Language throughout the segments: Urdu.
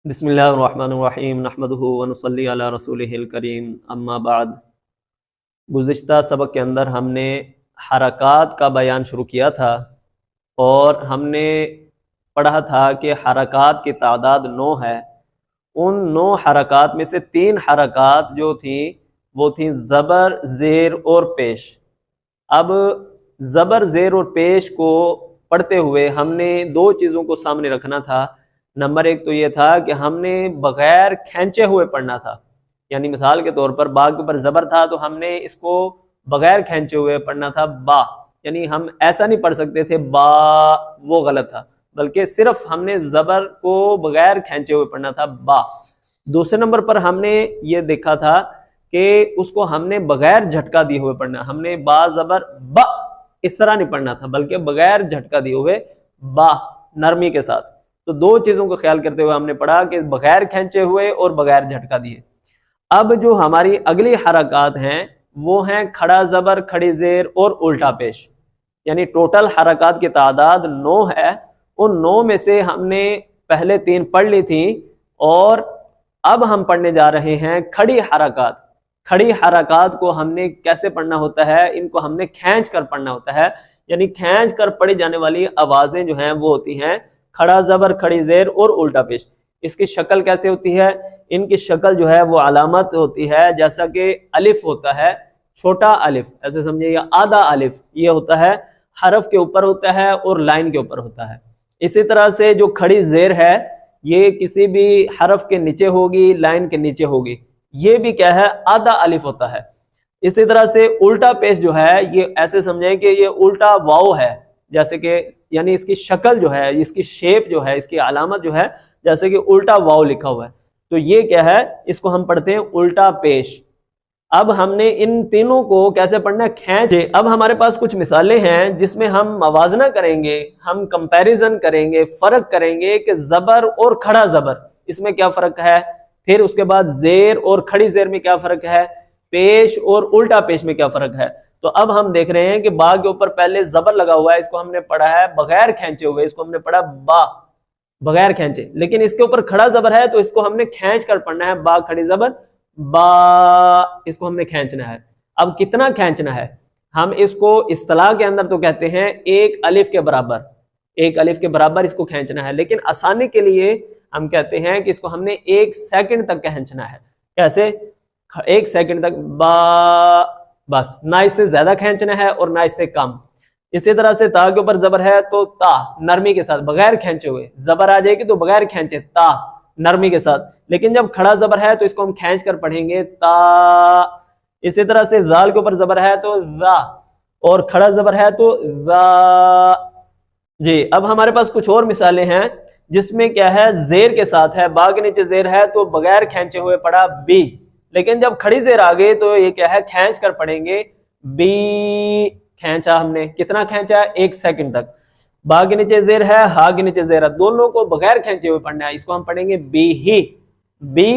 بسم اللہ الرحمن الرحیم نحمدہ ونصلی علی رسولہ الکریم اما بعد۔ گزشتہ سبق کے اندر ہم نے حرکات کا بیان شروع کیا تھا اور ہم نے پڑھا تھا کہ حرکات کی تعداد 9 ہے۔ ان 9 حرکات میں سے 3 حرکات جو تھیں وہ تھیں زبر، زیر اور پیش۔ اب زبر، زیر اور پیش کو پڑھتے ہوئے ہم نے 2 چیزوں کو سامنے رکھنا تھا۔ نمبر 1 تو یہ تھا کہ ہم نے بغیر کھینچے ہوئے پڑھنا تھا، یعنی مثال کے طور پر با کے اوپر زبر تھا تو ہم نے اس کو بغیر کھینچے ہوئے پڑھنا تھا با، یعنی ہم ایسا نہیں پڑھ سکتے تھے با، وہ غلط تھا، بلکہ صرف ہم نے زبر کو بغیر کھینچے ہوئے پڑھنا تھا با۔ دوسرے نمبر پر ہم نے یہ دیکھا تھا کہ اس کو ہم نے بغیر جھٹکا دیے ہوئے پڑھنا، ہم نے با زبر با اس طرح نہیں پڑھنا تھا بلکہ بغیر جھٹکا دیے ہوئے با، نرمی کے ساتھ۔ تو 2 چیزوں کو خیال کرتے ہوئے ہم نے پڑھا کہ بغیر کھینچے ہوئے اور بغیر جھٹکا دیے۔ اب جو ہماری اگلی حرکات ہیں وہ ہیں کھڑا زبر، کھڑی زیر اور الٹا پیش، یعنی ٹوٹل حرکات کی تعداد 9 ہے۔ ان 9 میں سے ہم نے پہلے 3 پڑھ لی تھیں اور اب ہم پڑھنے جا رہے ہیں کھڑی حرکات۔ کھڑی حرکات کو ہم نے کیسے پڑھنا ہوتا ہے؟ ان کو ہم نے کھینچ کر پڑھنا ہوتا ہے، یعنی کھینچ کر پڑھی جانے والی آوازیں جو ہیں وہ ہوتی ہیں کھڑا زبر، کھڑی زیر اور الٹا پیش۔ اس کی شکل کیسے ہوتی ہے؟ ان کی شکل جو ہے وہ علامت ہوتی ہے، جیسا کہ الف ہوتا ہے، چھوٹا الف ایسے سمجھے، یا آدھا الف یہ ہوتا ہے حرف کے اوپر ہوتا ہے اور لائن کے اوپر ہوتا ہے۔ اسی طرح سے جو کھڑی زیر ہے یہ کسی بھی حرف کے نیچے ہوگی، لائن کے نیچے ہوگی، یہ بھی کیا ہے؟ آدھا الف ہوتا ہے۔ اسی طرح سے الٹا پیش جو ہے یہ ایسے سمجھیں کہ یہ الٹا واو ہے، جیسے کہ یعنی اس کی شکل جو ہے، اس کی شیپ جو ہے، اس کی علامت جو ہے جیسے کہ الٹا واو لکھا ہوا ہے، تو یہ کیا ہے؟ اس کو ہم پڑھتے ہیں الٹا پیش۔ اب ہم نے ان تینوں کو کیسے پڑھنا ہے؟ کھینچ۔ اب ہمارے پاس کچھ مثالیں ہیں جس میں ہم موازنہ کریں گے، ہم کمپیریزن کریں گے، فرق کریں گے کہ زبر اور کھڑا زبر اس میں کیا فرق ہے، پھر اس کے بعد زیر اور کھڑی زیر میں کیا فرق ہے، پیش اور الٹا پیش میں کیا فرق ہے۔ تو اب ہم دیکھ رہے ہیں کہ با کے اوپر پہلے زبر لگا ہوا ہے، اس کو ہم نے پڑھا ہے بغیر کھینچے ہوئے، اس کو ہم نے پڑھا با بغیر کھینچے، لیکن اس کے اوپر کھڑا زبر ہے تو اس کو ہم نے کھینچ کر پڑھنا ہے، با کھڑی زبر با، اس کو ہم نے کھینچنا ہے۔ اب کتنا کھینچنا ہے؟ ہم اس کو اصطلاح کے اندر تو کہتے ہیں 1 الف کے برابر، 1 الف کے برابر اس کو کھینچنا ہے، لیکن آسانی کے لیے ہم کہتے ہیں کہ اس کو ہم نے 1 سیکنڈ تک کھینچنا ہے۔ کیسے؟ 1 سیکنڈ تک با، بس، نہ اس سے زیادہ کھینچنا ہے اور نہ اس سے کم۔ اسی طرح سے تا کے اوپر زبر ہے تو تا نرمی کے ساتھ بغیر کھینچے ہوئے، زبر آ جائے گی تو بغیر کھینچے تا نرمی کے ساتھ، لیکن جب کھڑا زبر ہے تو اس کو ہم کھینچ کر پڑھیں گے تا۔ اسی طرح سے زال کے اوپر زبر ہے تو ذا، اور کھڑا زبر ہے تو ذا۔ جی اب ہمارے پاس کچھ اور مثالیں ہیں جس میں کیا ہے؟ زیر کے ساتھ ہے، با کے نیچے زیر ہے تو بغیر کھینچے ہوئے پڑھا بی، لیکن جب کھڑی زیر آ گئی تو یہ کیا ہے؟ کھینچ کر پڑھیں گے بی۔ کھینچا ہم نے، کتنا کھینچا؟ 1 سیکنڈ تک۔ با کے نیچے زیر ہے، ہا کے نیچے زیر ہے، دونوں کو بغیر کھینچے ہوئے پڑھنا ہے، اس کو ہم پڑھیں گے بی ہی، بی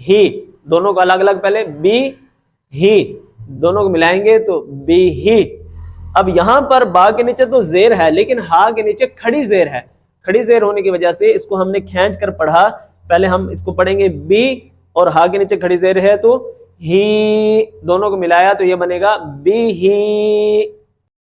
ہی، دونوں کو الگ الگ پہلے بی ہی، دونوں کو ملائیں گے تو بی ہی۔ اب یہاں پر با کے نیچے تو زیر ہے لیکن ہا کے نیچے کھڑی زیر ہے، کھڑی زیر ہونے کی وجہ سے اس کو ہم نے کھینچ کر پڑھا، پہلے ہم اس کو پڑھیں گے بی اور ہا کے نیچے کھڑی زیر ہے تو ہی، دونوں کو ملایا تو یہ بنے گا بی ہی۔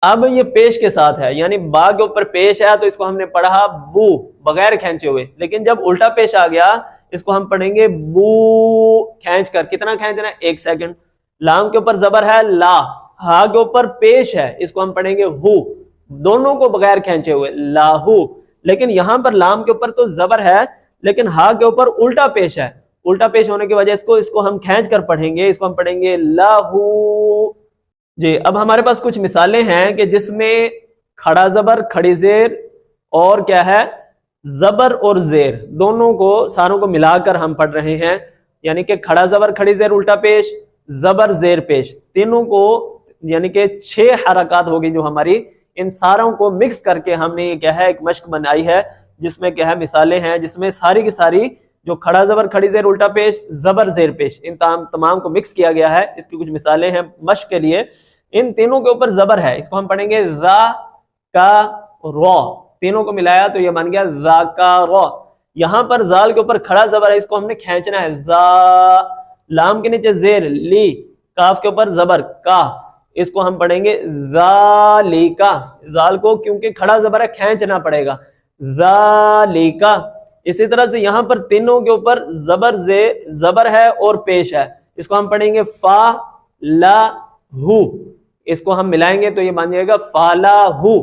اب یہ پیش کے ساتھ ہے، یعنی با کے اوپر پیش ہے تو اس کو ہم نے پڑھا بو بغیر کھینچے ہوئے، لیکن جب الٹا پیش آ گیا اس کو ہم پڑھیں گے بو کھینچ کر۔ کتنا کھینچنا ہے؟ 1 سیکنڈ۔ لام کے اوپر زبر ہے لا، ہا کے اوپر پیش ہے، اس کو ہم پڑھیں گے ہو، دونوں کو بغیر کھینچے ہوئے لاہو، لیکن یہاں پر لام کے اوپر تو زبر ہے لیکن ہا کے اوپر الٹا پیش ہے، الٹا پیش ہونے کی وجہ سے اس کو ہم کھینچ کر پڑھیں گے، اس کو ہم پڑھیں گے لاہو۔ جی اب ہمارے پاس کچھ مثالیں ہیں کہ جس میں کھڑا زبر، کھڑی زیر اور کیا ہے؟ زبر اور زیر دونوں کو ساروں کو ملا کر ہم پڑھ رہے ہیں، یعنی کہ کھڑا زبر، کھڑی زیر، الٹا پیش، زبر، زیر، پیش، تینوں کو یعنی کہ 6 حرکات ہوگی جو ہماری، ان ساروں کو مکس کر کے ہم نے یہ کیا ہے؟ ایک مشق بنائی ہے جس میں کیا ہے؟ مثالیں ہیں جس میں ساری کی ساری جو کھڑا زبر، کھڑی زیر، الٹا پیش، زبر، زیر، پیش، ان تمام کو مکس کیا گیا ہے۔ اس کی کچھ مثالیں ہیں مشق کے لیے۔ ان تینوں کے اوپر زبر ہے، اس کو ہم پڑھیں گے ذا کا رو، تینوں کو ملایا تو یہ بن گیا ذا کا رو، یہاں پر زال کے اوپر کھڑا زبر ہے، اس کو ہم نے کھینچنا ہے، زا، لام کے نیچے زیر لی، کاف کے اوپر زبر کا، اس کو ہم پڑھیں گے ذالکا، زال کو کیونکہ کھڑا زبر ہے کھینچنا پڑے گا، ذالکا۔ اسی طرح سے یہاں پر تینوں کے اوپر زبر ہے اور پیش ہے، اس کو ہم پڑھیں گے فا لا ہو، اس کو ہم ملائیں گے تو یہ بن جائے گا فالا ہو،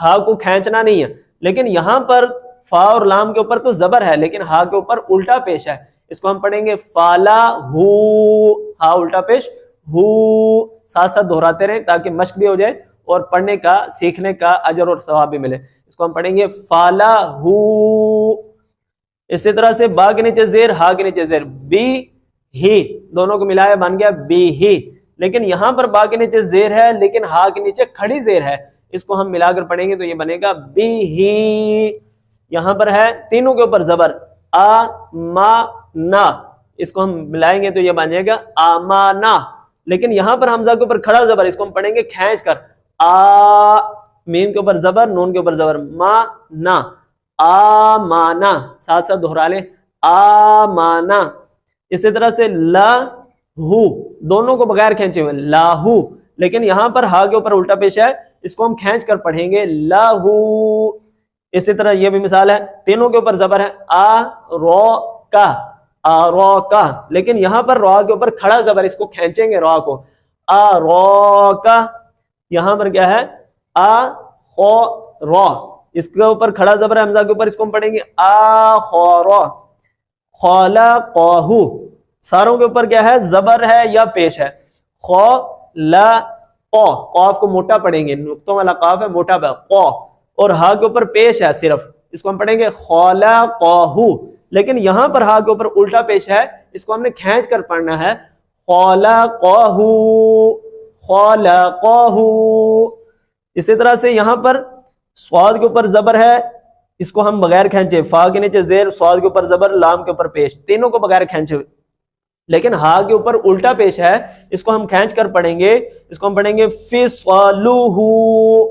ہا کو کھینچنا نہیں ہے، لیکن یہاں پر فا اور لام کے اوپر تو زبر ہے لیکن ہا کے اوپر الٹا پیش ہے، اس کو ہم پڑھیں گے فالا ہو، ہا الٹا پیش ہو، ساتھ ساتھ دہراتے رہیں تاکہ مشق بھی ہو جائے اور پڑھنے کا سیکھنے کا اجر اور ثواب بھی ملے، اس کو ہم پڑھیں گے فالا ہو۔ اسی طرح سے با کے نیچے زیر، ہا کے نیچے زیر، بی ہی، دونوں کو ملایا بن گیا بی ہی، لیکن یہاں پر با کے نیچے زیر ہے لیکن ہا کے نیچے کھڑی زیر ہے، اس کو ہم ملا کر پڑھیں گے تو یہ بنے گا بی ہی۔ یہاں پر ہے تینوں کے اوپر زبر، آ ما نا، اس کو ہم ملائیں گے تو یہ بن جائے گا آمانا، لیکن یہاں پر حمزہ کے اوپر کھڑا زبر، اس کو ہم پڑھیں گے کھینچ کر، آ، میم کے اوپر زبر، نون کے اوپر زبر، ما نا، آمانا، ساتھ ساتھ دہرا لیں، آمانا۔ اسی طرح سے لا ہو، دونوں کو بغیر کھینچے ہوئے لاہو، لیکن یہاں پر ہا کے اوپر الٹا پیش ہے، اس کو ہم کھینچ کر پڑھیں گے لاہو۔ اسی طرح یہ بھی مثال ہے، تینوں کے اوپر زبر ہے، آ رو کا، آ رو کا، لیکن یہاں پر رو کے اوپر کھڑا زبر، اس کو کھینچیں گے رو کو، آ رو کا۔ یہاں پر کیا ہے، آ خو رو، اس کے اوپر کھڑا زبر ہے حمزہ کے اوپر، اس کو ہم پڑھیں گے آ خو رو، خلقہ، ساروں کے اوپر کیا ہے، زبر ہے یا پیش ہے، خو لا قو، قاف کو موٹا پڑھیں گے، نقطوں والا قاف ہے موٹا پہ قو، اور ہا کے اوپر پیش ہے صرف، اس کو ہم پڑھیں گے خلقہ، لیکن یہاں پر ہا کے اوپر الٹا پیش ہے، اس کو ہم نے کھینچ کر پڑھنا ہے خلقہ، خلقہ۔ اسی طرح سے یہاں پر صاد کے اوپر زبر ہے، اس کو ہم بغیر کھینچے، فا کے نیچے زیر، صاد کے اوپر زبر، لام کے اوپر پیش، تینوں کو بغیر کھینچے، لیکن ہا کے اوپر الٹا پیش ہے، اس کو ہم کھینچ کر پڑھیں گے، اس کو ہم پڑھیں گے فی صالوہ،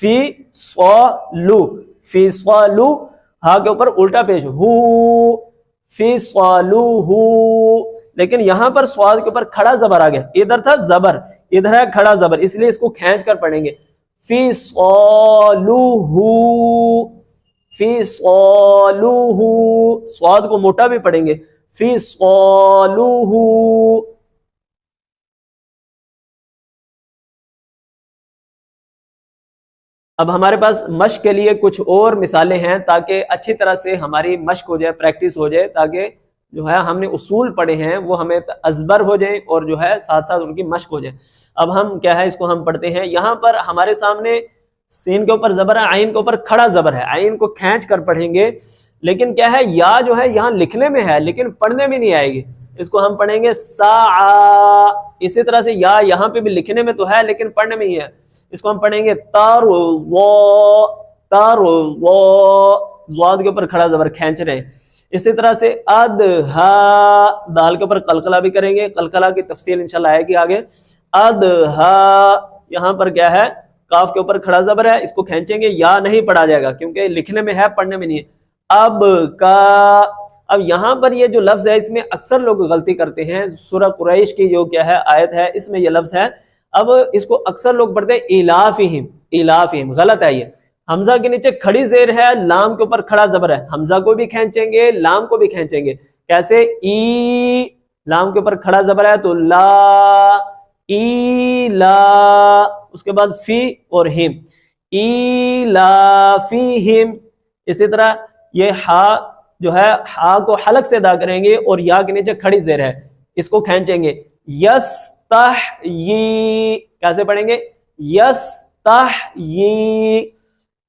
فی صالو، فی صالو، ہا کے اوپر الٹا پیش ہو، فی صالوہ، لیکن یہاں پر صاد کے اوپر کھڑا زبر آ گیا، ادھر تھا زبر، ادھر ہے کھڑا زبر، اس لیے اس کو کھینچ کر پڑھیں گے فی صالوہ، فی صالوہ، صاد کو موٹا بھی پڑھیں گے فی صالوہ۔ اب ہمارے پاس مشق کے لیے کچھ اور مثالیں ہیں تاکہ اچھی طرح سے ہماری مشق ہو جائے، پریکٹس ہو جائے، تاکہ جو ہے ہم نے اصول پڑھے ہیں وہ ہمیں ازبر ہو جائیں اور جو ہے ساتھ ساتھ ان کی مشق ہو جائے۔ اب ہم کیا ہے اس کو ہم پڑھتے ہیں، یہاں پر ہمارے سامنے سین کے اوپر زبر ہے، عین کے اوپر کھڑا زبر ہے، عین کو کھینچ کر پڑھیں گے، لیکن کیا ہے یا جو ہے یہاں لکھنے میں ہے لیکن پڑھنے میں نہیں آئے گی، اس کو ہم پڑھیں گے سا۔ اسی طرح سے یا یہاں پہ بھی لکھنے میں تو ہے لیکن پڑھنے میں ہی ہے، اس کو ہم پڑھیں گے تار و، تار و، ضاد کے اوپر کھڑا زبر کھینچ رہے ہیں۔ اسی طرح سے ادھا، دال کے اوپر قلقلہ بھی کریں گے، قلقلہ کی تفصیل انشاءاللہ آئے گی آگے۔ ادھا، یہاں پر کیا ہے، کاف کے اوپر کھڑا زبر ہے، اس کو کھینچیں گے، یا نہیں پڑھا جائے گا کیونکہ لکھنے میں ہے پڑھنے میں نہیں ہے۔ اب کا، اب یہاں پر یہ جو لفظ ہے اس میں اکثر لوگ غلطی کرتے ہیں، سورہ قریش کی جو کیا ہے آیت ہے اس میں یہ لفظ ہے، اب اس کو اکثر لوگ پڑھتے ہیں الافہم، الافہم، غلط ہے یہ، حمزہ کے نیچے کھڑی زیر ہے، لام کے اوپر کھڑا زبر ہے، حمزہ کو بھی کھینچیں گے، لام کو بھی کھینچیں گے، کیسے، ای، لام کے اوپر کھڑا زبر ہے تو لا، ای لا، اس کے بعد فی اور ہم، ای لا فی ہم۔ اسی طرح یہ ہا جو ہے، ہا کو حلق سے ادا کریں گے اور یا کے نیچے کھڑی زیر ہے، اس کو کھینچیں گے، یس تح یی، کیسے پڑھیں گے، یس تح یی۔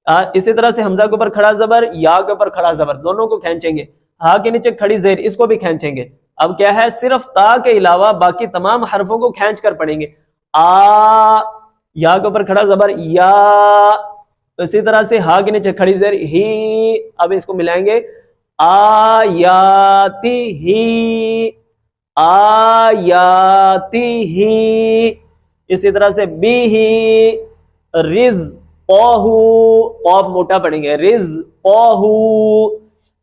اسی طرح سے حمزہ کے اوپر کھڑا زبر، یا کے اوپر کھڑا زبر، دونوں کو کھینچیں گے، ہا کے نیچے کھڑی زیر، اس کو بھی کھینچیں گے۔ اب کیا ہے، صرف تا کے علاوہ باقی تمام حرفوں کو کھینچ کر پڑھیں گے، آ، یا کے اوپر کھڑا زبر یا، اسی طرح سے ہا کے نیچے کھڑی زیر ہی، اب اس کو ملائیں گے آیاتی ہی، آیاتی ہی۔ اسی طرح سے بی ہی، رز اوہو، قاف موٹا پڑھیں گے، رز اوہو،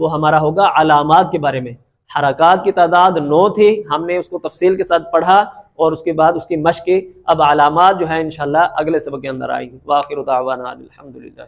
وہ ہمارا ہوگا علامات کے بارے میں۔ حرکات کی تعداد 9 تھی، ہم نے اس کو تفصیل کے ساتھ پڑھا اور اس کے بعد اس کی مشق کی۔ اب علامات جو ہے انشاءاللہ اگلے سبق کے اندر آئیں گی۔ وآخر دعوانا الحمدللہ۔